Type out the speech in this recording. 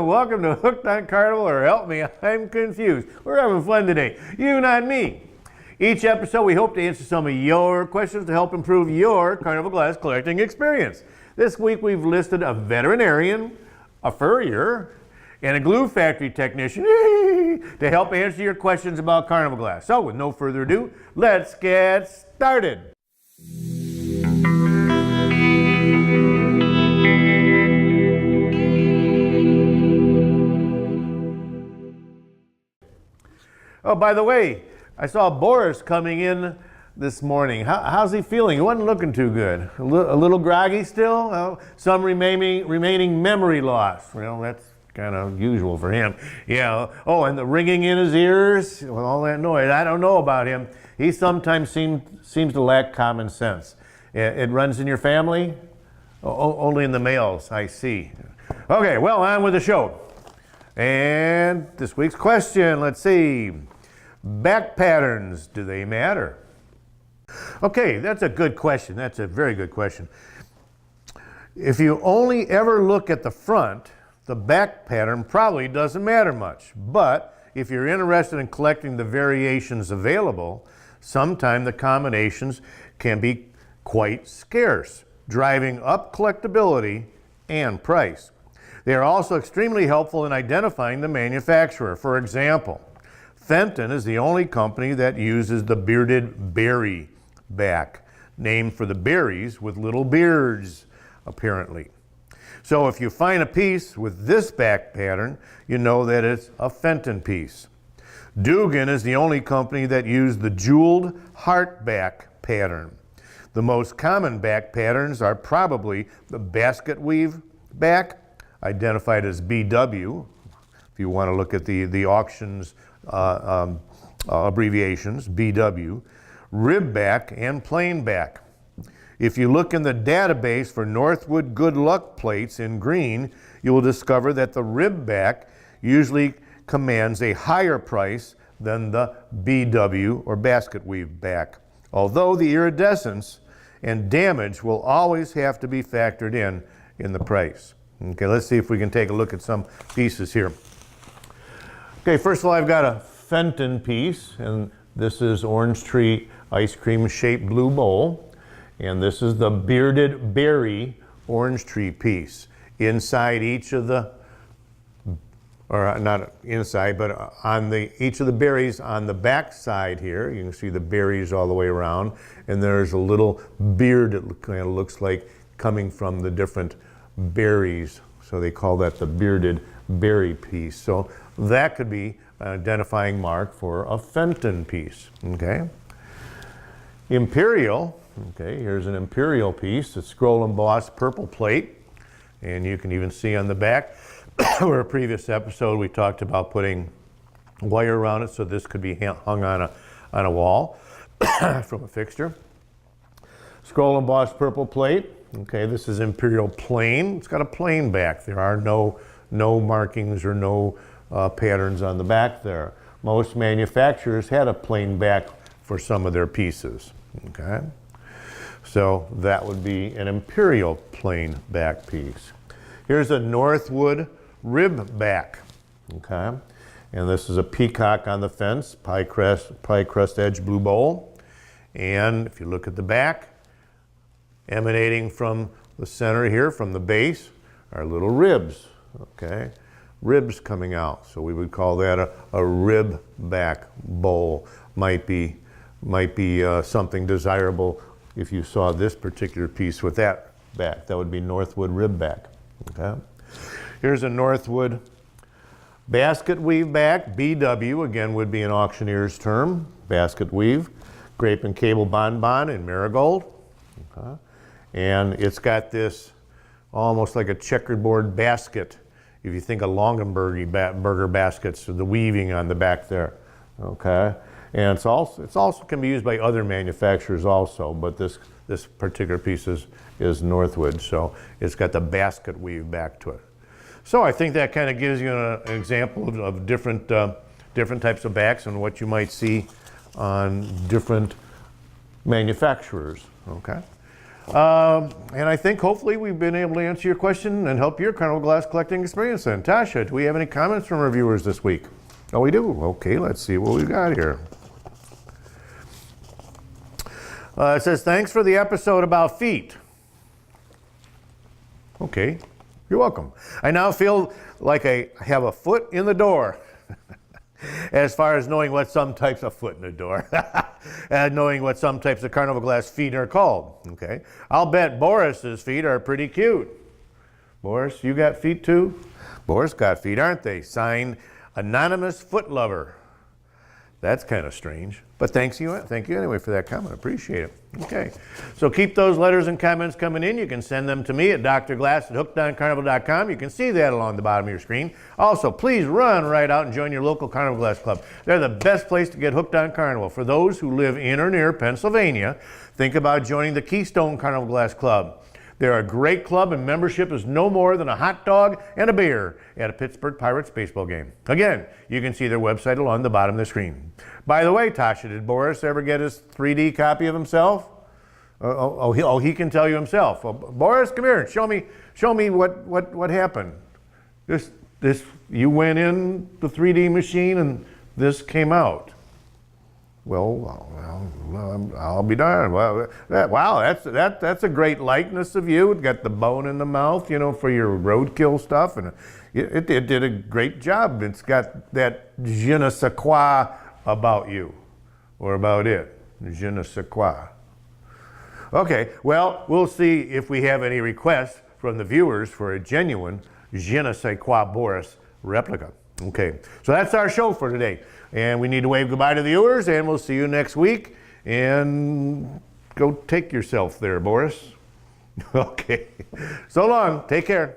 Welcome to Hooked on Carnival, or help me, I'm confused. We're having fun today. You, not me. Each episode, we hope to answer some of your questions to help improve your Carnival glass collecting experience. This week, we've listed a veterinarian, a furrier, and a glue factory technician to help answer your questions about Carnival glass. So, with no further ado, let's get started. Oh, by the way, I saw Boris coming in this morning. How's he feeling? He wasn't looking too good. A little groggy still? Some remaining memory loss. Well, that's kind of usual for him. Yeah. Oh, and the ringing in his ears, with all that noise. I don't know about him. He sometimes seems to lack common sense. It runs in your family? Only in the males, I see. Okay, well, on with the show. And this week's question, let's see. Back patterns, do they matter? Okay, that's a good question. That's a very good question. If you only ever look at the front, the back pattern probably doesn't matter much. But if you're interested in collecting the variations available, sometimes the combinations can be quite scarce, driving up collectability and price. They are also extremely helpful in identifying the manufacturer. For example, Fenton is the only company that uses the bearded berry back, named for the berries with little beards, apparently. So if you find a piece with this back pattern, you know that it's a Fenton piece. Dugan is the only company that used the jeweled heart back pattern. The most common back patterns are probably the basket weave back, identified as BW, if you want to look at the auctions abbreviations, BW, rib back, and plain back. If you look in the database for Northwood Good Luck plates in green, you will discover that the rib back usually commands a higher price than the BW or basket weave back, although the iridescence and damage will always have to be factored in the price. Okay, let's see if we can take a look at some pieces here. Okay, first of all, I've got a Fenton piece, and this is Orange Tree Ice Cream Shaped Blue Bowl, and this is the Bearded Berry Orange Tree piece. Inside each of the, or not inside, but on each of the berries on the back side here, you can see the berries all the way around, and there's a little beard that kind of looks like coming from the different berries. So they call that the Bearded Berry piece. So that could be an identifying mark for a Fenton piece, okay? Imperial, okay, here's an Imperial piece, a scroll embossed purple plate, and you can even see on the back, where a previous episode we talked about putting wire around it so this could be hung on a wall from a fixture. Scroll embossed purple plate, okay, this is Imperial plain. It's got a plain back. There are no markings or no patterns on the back there. Most manufacturers had a plain back for some of their pieces, okay? So that would be an Imperial plain back piece. Here's a Northwood rib back, okay? And this is a peacock on the fence, pie crust edge blue bowl. And if you look at the back, emanating from the center here, from the base, are little ribs, okay? Ribs coming out. So we would call that a rib back bowl. Might be something desirable if you saw this particular piece with that back. That would be Northwood rib back, okay? Here's a Northwood basket weave back, BW, again would be an auctioneer's term, basket weave, grape and cable bonbon in marigold, okay? And it's got this almost like a checkerboard basket. If you think of Longenberg burger baskets, the weaving on the back there, okay? And it's also can be used by other manufacturers also, but this particular piece is Northwood, so it's got the basket weave back to it. So I think that kind of gives you an example of different types of backs and what you might see on different manufacturers, okay? And I think hopefully we've been able to answer your question and help your Carnival glass collecting experience. And Tasha, do we have any comments from our viewers this week? Oh, we do? Okay, let's see what we've got here. It says, thanks for the episode about feet. Okay, you're welcome. I now feel like I have a foot in the door. As far as knowing what some types of foot in the door and knowing what some types of Carnival glass feet are called. Okay, I'll bet Boris's feet are pretty cute. Boris, you got feet too? Boris got feet, aren't they? Signed, Anonymous Foot Lover. That's kind of strange, but thank you anyway for that comment. Appreciate it. Okay, so keep those letters and comments coming in. You can send them to me at drglass@hookedoncarnival.com. You can see that along the bottom of your screen. Also, please run right out and join your local Carnival Glass Club. They're the best place to get hooked on Carnival. For those who live in or near Pennsylvania, think about joining the Keystone Carnival Glass Club. They're a great club, and membership is no more than a hot dog and a beer at a Pittsburgh Pirates baseball game. Again, you can see their website along the bottom of the screen. By the way, Tasha, did Boris ever get his 3D copy of himself? He can tell you himself. Well, Boris, come here. Show me what happened. You went in the 3D machine and this came out. Well, I'll be darned. Wow, that's a great likeness of you. It got the bone in the mouth, you know, for your roadkill stuff, and it did a great job. It's got that je ne sais quoi about you, or about it. Je ne sais quoi. Okay, well, we'll see if we have any requests from the viewers for a genuine je ne sais quoi Boris replica. Okay, so that's our show for today. And we need to wave goodbye to the viewers, and we'll see you next week. And go take yourself there, Boris. Okay, so long. Take care.